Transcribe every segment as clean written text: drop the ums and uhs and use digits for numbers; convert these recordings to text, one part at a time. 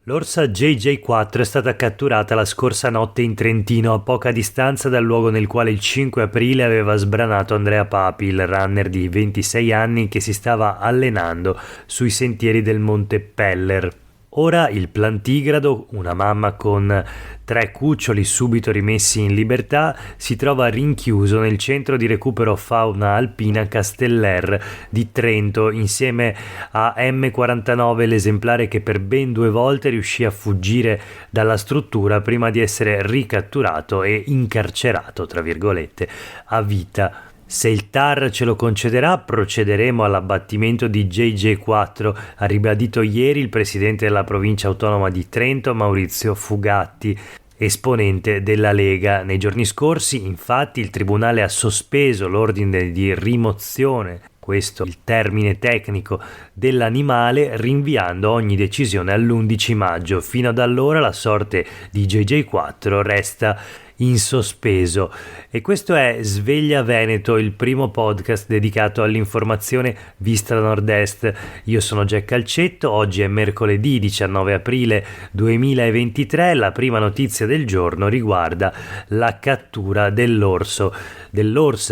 L'orsa JJ4 è stata catturata la scorsa notte in Trentino, a poca distanza dal luogo nel quale il 5 aprile aveva sbranato Andrea Papi, il runner di 26 anni che si stava allenando sui sentieri del Monte Peller. Ora il plantigrado, una mamma con 3 cuccioli subito rimessi in libertà, si trova rinchiuso nel centro di recupero fauna alpina Casteller di Trento insieme a M49, l'esemplare che per ben 2 volte riuscì a fuggire dalla struttura prima di essere ricatturato e incarcerato, tra virgolette, a vita. Se il TAR ce lo concederà, procederemo all'abbattimento di JJ4, ha ribadito ieri il presidente della provincia autonoma di Trento, Maurizio Fugatti, esponente della Lega. Nei giorni scorsi, infatti, il Tribunale ha sospeso l'ordine di rimozione, questo il termine tecnico, dell'animale, rinviando ogni decisione all'11 maggio. Fino ad allora la sorte di JJ4 resta in sospeso. E questo è Sveglia Veneto, il primo podcast dedicato all'informazione vista da nord-est. Io sono Jack Calcetto, oggi è mercoledì 19 aprile 2023. La prima notizia del giorno riguarda la cattura dell'orsa,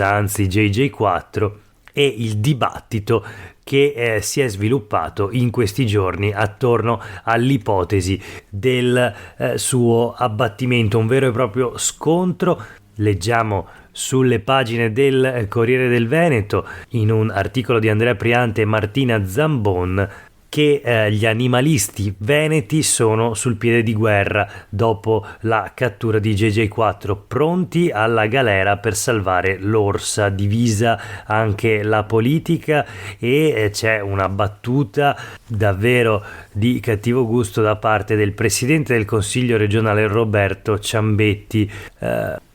anzi JJ4, e il dibattito che si è sviluppato in questi giorni attorno all'ipotesi del suo abbattimento, un vero e proprio scontro. Leggiamo sulle pagine del Corriere del Veneto, in un articolo di Andrea Priante e Martina Zambon, che gli animalisti veneti sono sul piede di guerra dopo la cattura di JJ4, pronti alla galera per salvare l'orsa, divisa anche la politica, e c'è una battuta davvero di cattivo gusto da parte del presidente del Consiglio regionale Roberto Ciambetti.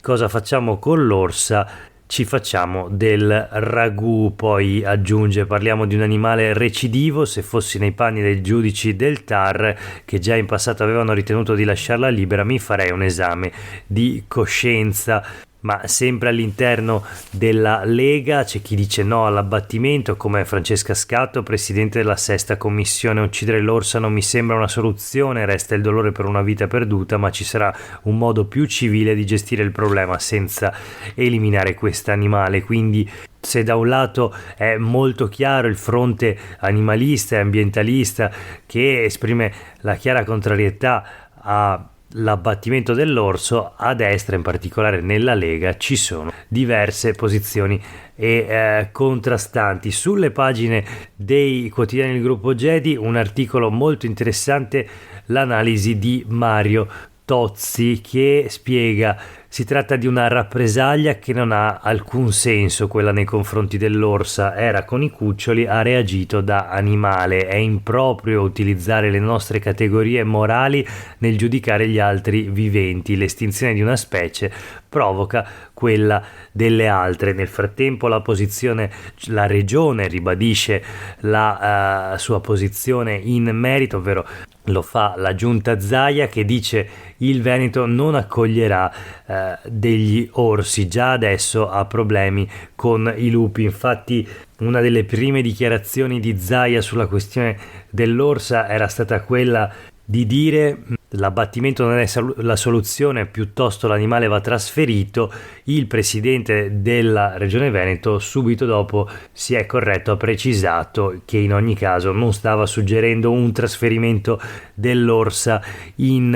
Cosa facciamo con l'orsa? Ci facciamo del ragù, poi aggiunge, parliamo di un animale recidivo, se fossi nei panni dei giudici del TAR che già in passato avevano ritenuto di lasciarla libera, mi farei un esame di coscienza. Ma sempre all'interno della Lega c'è chi dice no all'abbattimento, come Francesca Scatto, presidente della sesta commissione. Uccidere l'orsa non mi sembra una soluzione, resta il dolore per una vita perduta, ma ci sarà un modo più civile di gestire il problema senza eliminare questo animale. Quindi se da un lato è molto chiaro il fronte animalista e ambientalista che esprime la chiara contrarietà all'abbattimento dell'orso, a destra, in particolare nella Lega, ci sono diverse posizioni e contrastanti. Sulle pagine dei quotidiani del gruppo Gedi un articolo molto interessante, l'analisi di Mario Tozzi, che spiega: si tratta di una rappresaglia che non ha alcun senso, quella nei confronti dell'orsa, era con i cuccioli, ha reagito da animale, è improprio utilizzare le nostre categorie morali nel giudicare gli altri viventi, l'estinzione di una specie provoca quella delle altre. Nel frattempo la regione ribadisce la sua posizione in merito, ovvero lo fa la giunta Zaia, che dice il Veneto non accoglierà degli orsi, già adesso ha problemi con i lupi. Infatti una delle prime dichiarazioni di Zaia sulla questione dell'orsa era stata quella di dire l'abbattimento non è la soluzione, piuttosto l'animale va trasferito. Il presidente della regione Veneto subito dopo si è corretto, ha precisato che in ogni caso non stava suggerendo un trasferimento dell'orsa in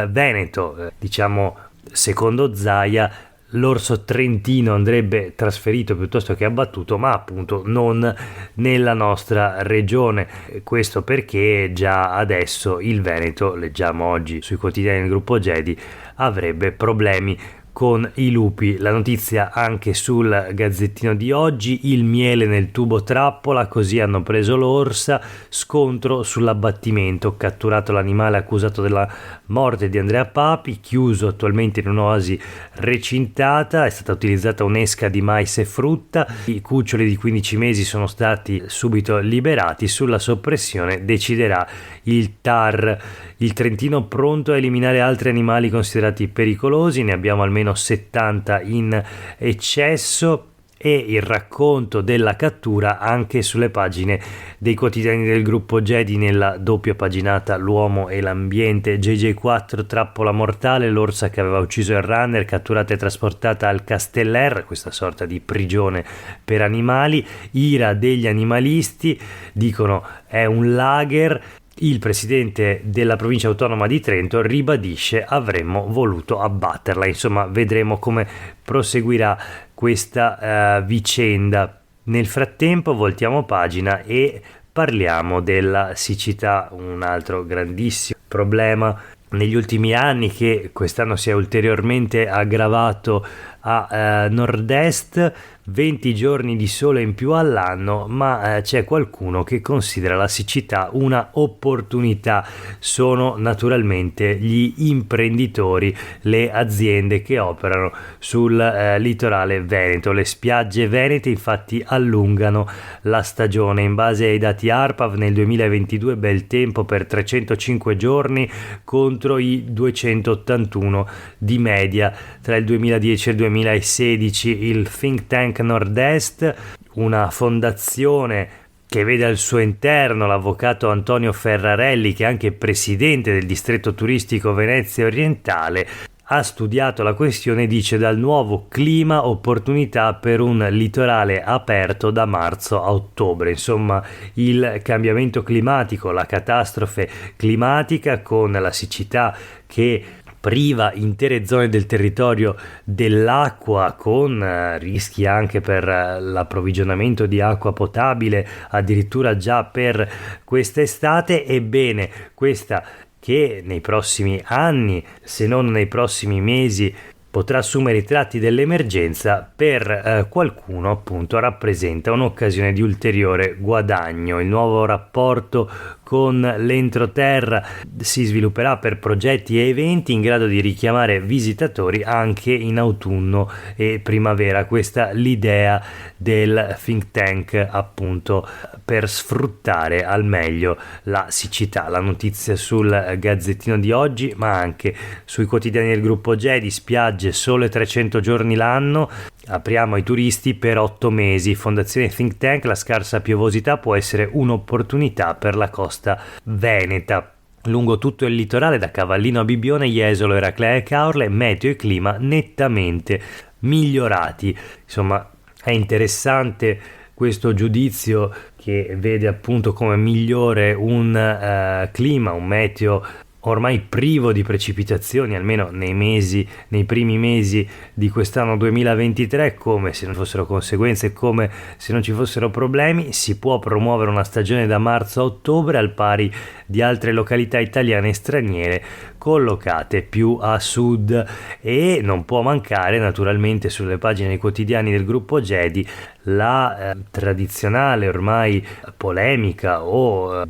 Veneto. Diciamo, secondo Zaia, l'orso trentino andrebbe trasferito piuttosto che abbattuto, ma appunto non nella nostra regione. Questo perché già adesso il Veneto, leggiamo oggi sui quotidiani del gruppo Gedi, avrebbe problemi con i lupi. La notizia anche sul Gazzettino di oggi: il miele nel tubo trappola, così hanno preso l'orsa, scontro sull'abbattimento, catturato l'animale accusato della morte di Andrea Papi, chiuso attualmente in un'oasi recintata, è stata utilizzata un'esca di mais e frutta, i cuccioli di 15 mesi sono stati subito liberati, sulla soppressione deciderà il TAR. Il Trentino pronto a eliminare altri animali considerati pericolosi, ne abbiamo almeno 70 in eccesso. e il racconto della cattura anche sulle pagine dei quotidiani del gruppo Jedi nella doppia paginata L'uomo e l'ambiente. JJ4 trappola mortale, l'orsa che aveva ucciso il runner catturata e trasportata al Casteller, questa sorta di prigione per animali. Ira degli animalisti, dicono è un lager. Il presidente della provincia autonoma di Trento ribadisce avremmo voluto abbatterla. Insomma, vedremo come proseguirà questa vicenda. Nel frattempo voltiamo pagina e parliamo della siccità, un altro grandissimo problema negli ultimi anni che quest'anno si è ulteriormente aggravato a nord-est. 20 giorni di sole in più all'anno, ma c'è qualcuno che considera la siccità una opportunità. Sono naturalmente gli imprenditori, le aziende che operano sul litorale veneto. Le spiagge venete infatti allungano la stagione. In base ai dati ARPAV nel 2022 bel tempo per 305 giorni contro i 281 di media tra il 2010 e il 2016. Il think tank Nord-Est, una fondazione che vede al suo interno l'avvocato Antonio Ferrarelli, che è anche presidente del distretto turistico Venezia Orientale, ha studiato la questione e dice: dal nuovo clima opportunità per un litorale aperto da marzo a ottobre. Insomma, il cambiamento climatico, la catastrofe climatica con la siccità che priva intere zone del territorio dell'acqua, con rischi anche per l'approvvigionamento di acqua potabile addirittura già per quest'estate. Ebbene, questa che nei prossimi anni, se non nei prossimi mesi, potrà assumere i tratti dell'emergenza, per qualcuno appunto rappresenta un'occasione di ulteriore guadagno. Il nuovo rapporto con l'entroterra si svilupperà per progetti e eventi in grado di richiamare visitatori anche in autunno e primavera. Questa l'idea del think tank, appunto, per sfruttare al meglio la siccità. La notizia sul Gazzettino di oggi, ma anche sui quotidiani del gruppo Jedi: spiagge sole 300 giorni l'anno, apriamo ai turisti per 8 mesi. Fondazione Think Tank: la scarsa piovosità può essere un'opportunità per la costa veneta. Lungo tutto il litorale, da Cavallino a Bibbione, Jesolo, Eraclea e Caorle, meteo e clima nettamente migliorati. Insomma, è interessante questo giudizio che vede appunto come migliore un clima, un meteo ormai privo di precipitazioni, almeno nei primi mesi di quest'anno 2023, come se non fossero conseguenze, come se non ci fossero problemi. Si può promuovere una stagione da marzo a ottobre al pari di altre località italiane e straniere collocate più a sud, e non può mancare naturalmente sulle pagine dei quotidiani del gruppo Jedi la tradizionale ormai polemica o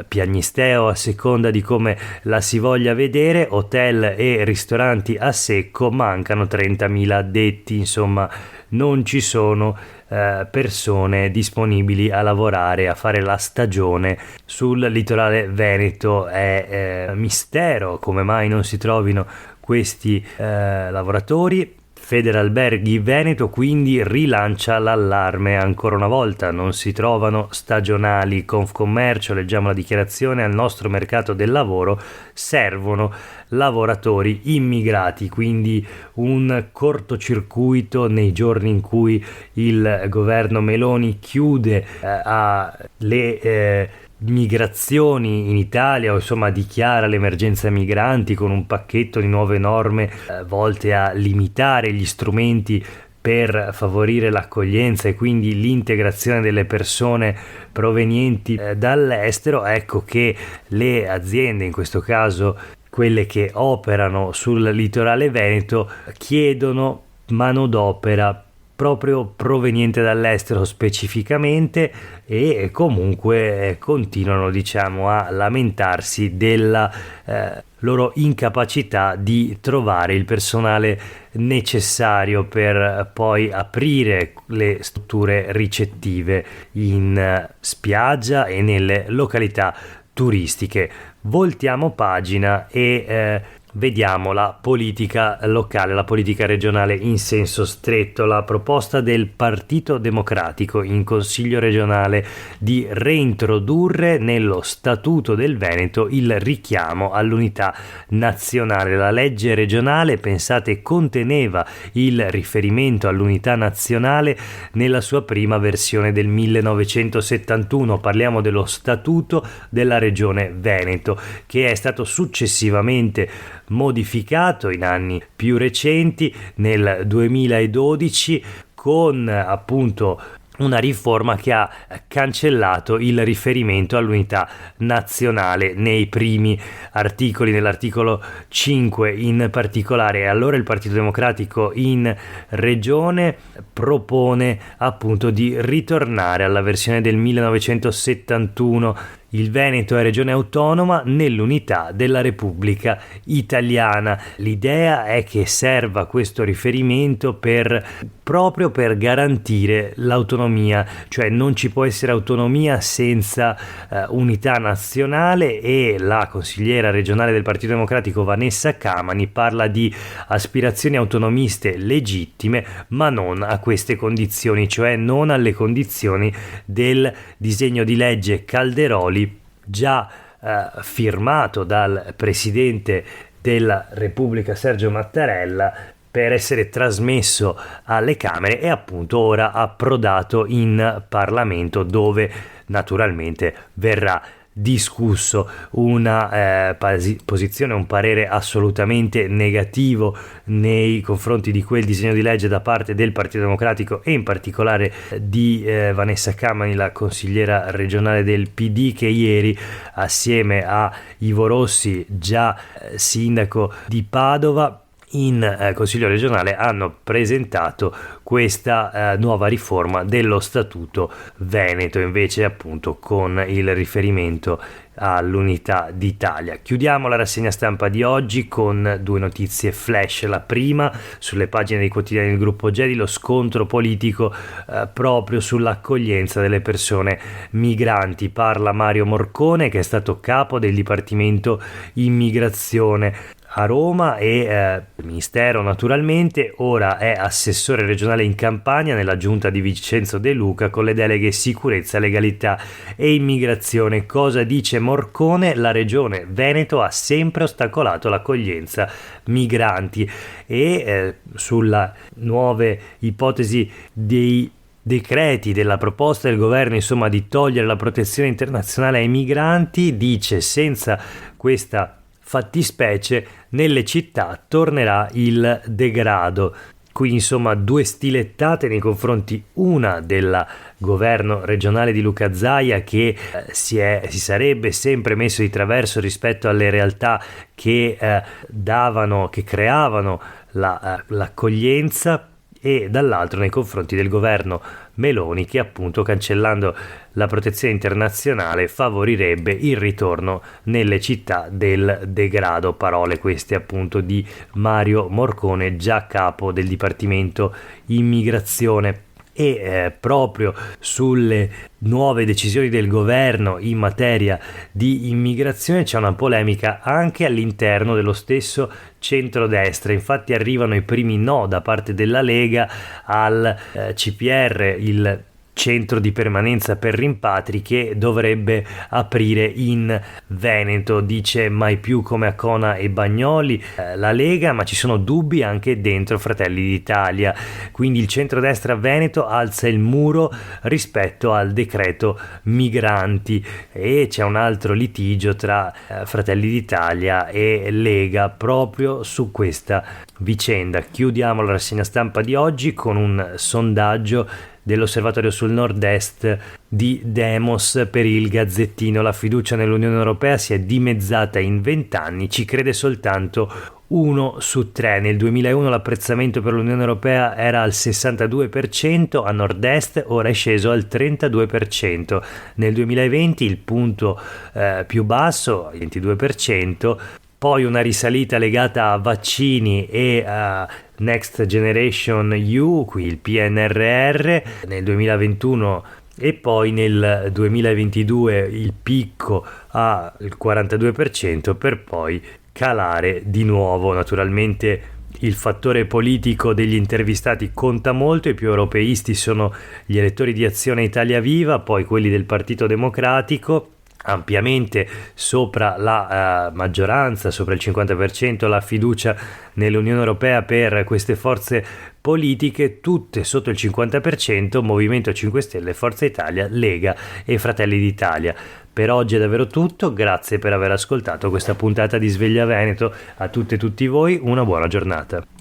piagnisteo, a seconda di come la si voglia vedere: hotel e ristoranti a secco, mancano 30.000 addetti. Insomma, non ci sono persone disponibili a lavorare, a fare la stagione sul litorale veneto. È mistero come mai non si trovino questi lavoratori. Federalberghi Veneto quindi rilancia l'allarme ancora una volta: non si trovano stagionali. Confcommercio, leggiamo la dichiarazione: al nostro mercato del lavoro servono lavoratori immigrati. Quindi un cortocircuito nei giorni in cui il governo Meloni chiude alle migrazioni in Italia, o insomma dichiara l'emergenza migranti con un pacchetto di nuove norme volte a limitare gli strumenti per favorire l'accoglienza e quindi l'integrazione delle persone provenienti dall'estero. Ecco che le aziende, in questo caso quelle che operano sul litorale veneto, chiedono manodopera proprio proveniente dall'estero specificamente, e comunque continuano a lamentarsi della loro incapacità di trovare il personale necessario per poi aprire le strutture ricettive in spiaggia e nelle località turistiche. Voltiamo pagina e vediamo la politica locale, la politica regionale in senso stretto. La proposta del Partito Democratico in Consiglio regionale di reintrodurre nello Statuto del Veneto il richiamo all'unità nazionale. La legge regionale, pensate, conteneva il riferimento all'unità nazionale nella sua prima versione del 1971. Parliamo dello Statuto della Regione Veneto, che è stato successivamente modificato in anni più recenti, nel 2012, con appunto una riforma che ha cancellato il riferimento all'unità nazionale nei primi articoli, nell'articolo 5 in particolare. E allora il Partito Democratico in regione propone appunto di ritornare alla versione del 1971. Il Veneto è regione autonoma nell'unità della Repubblica Italiana. L'idea è che serva questo riferimento proprio per garantire l'autonomia, cioè non ci può essere autonomia senza unità nazionale, e la consigliera regionale del Partito Democratico Vanessa Camani parla di aspirazioni autonomiste legittime, ma non a queste condizioni, cioè non alle condizioni del disegno di legge Calderoli, già firmato dal Presidente della Repubblica Sergio Mattarella per essere trasmesso alle Camere e appunto ora approdato in Parlamento, dove naturalmente verrà discusso. Una posizione, un parere assolutamente negativo nei confronti di quel disegno di legge da parte del Partito Democratico e in particolare di Vanessa Camani, la consigliera regionale del PD, che ieri assieme a Ivo Rossi, già sindaco di Padova, in Consiglio regionale hanno presentato questa nuova riforma dello Statuto Veneto, invece appunto con il riferimento all'unità d'Italia. Chiudiamo la rassegna stampa di oggi con due notizie flash. La prima, sulle pagine dei quotidiani del gruppo Gedi, lo scontro politico proprio sull'accoglienza delle persone migranti. Parla Mario Morcone, che è stato capo del Dipartimento Immigrazione a Roma e Ministero naturalmente, ora è assessore regionale in Campania nella giunta di Vincenzo De Luca con le deleghe sicurezza, legalità e immigrazione. Cosa dice Morcone? La regione Veneto ha sempre ostacolato l'accoglienza migranti e sulla nuove ipotesi dei decreti della proposta del governo, insomma, di togliere la protezione internazionale ai migranti, dice: senza questa fattispecie nelle città tornerà il degrado. Qui insomma due stilettate nei confronti, una del governo regionale di Luca Zaia, che si sarebbe sempre messo di traverso rispetto alle realtà che creavano l'accoglienza, e dall'altro nei confronti del governo Meloni, che appunto, cancellando la protezione internazionale, favorirebbe il ritorno nelle città del degrado. Parole queste appunto di Mario Morcone, già capo del Dipartimento Immigrazione. E proprio sulle nuove decisioni del governo in materia di immigrazione c'è una polemica anche all'interno dello stesso centrodestra. Infatti arrivano i primi no da parte della Lega al CPR, il centro di permanenza per rimpatri, che dovrebbe aprire in Veneto. Dice mai più come Acona e Bagnoli la Lega, ma ci sono dubbi anche dentro Fratelli d'Italia. Quindi il centrodestra veneto alza il muro rispetto al decreto migranti, e c'è un altro litigio tra Fratelli d'Italia e Lega proprio su questa vicenda. Chiudiamo la rassegna stampa di oggi con un sondaggio dell'Osservatorio sul Nord-Est di Demos per il Gazzettino. La fiducia nell'Unione Europea si è dimezzata in 20 anni, ci crede soltanto 1 su 3. Nel 2001 l'apprezzamento per l'Unione Europea era al 62%, a Nord-Est ora è sceso al 32%. Nel 2020 il punto più basso, il 22%, poi una risalita legata a vaccini e a Next Generation EU, qui il PNRR, nel 2021, e poi nel 2022 il picco al 42%, per poi calare di nuovo. Naturalmente il fattore politico degli intervistati conta molto, i più europeisti sono gli elettori di Azione Italia Viva, poi quelli del Partito Democratico, ampiamente sopra la maggioranza, sopra il 50%, la fiducia nell'Unione Europea per queste forze politiche, tutte sotto il 50%, Movimento 5 Stelle, Forza Italia, Lega e Fratelli d'Italia. Per oggi è davvero tutto, grazie per aver ascoltato questa puntata di Sveglia Veneto, a tutte e tutti voi una buona giornata.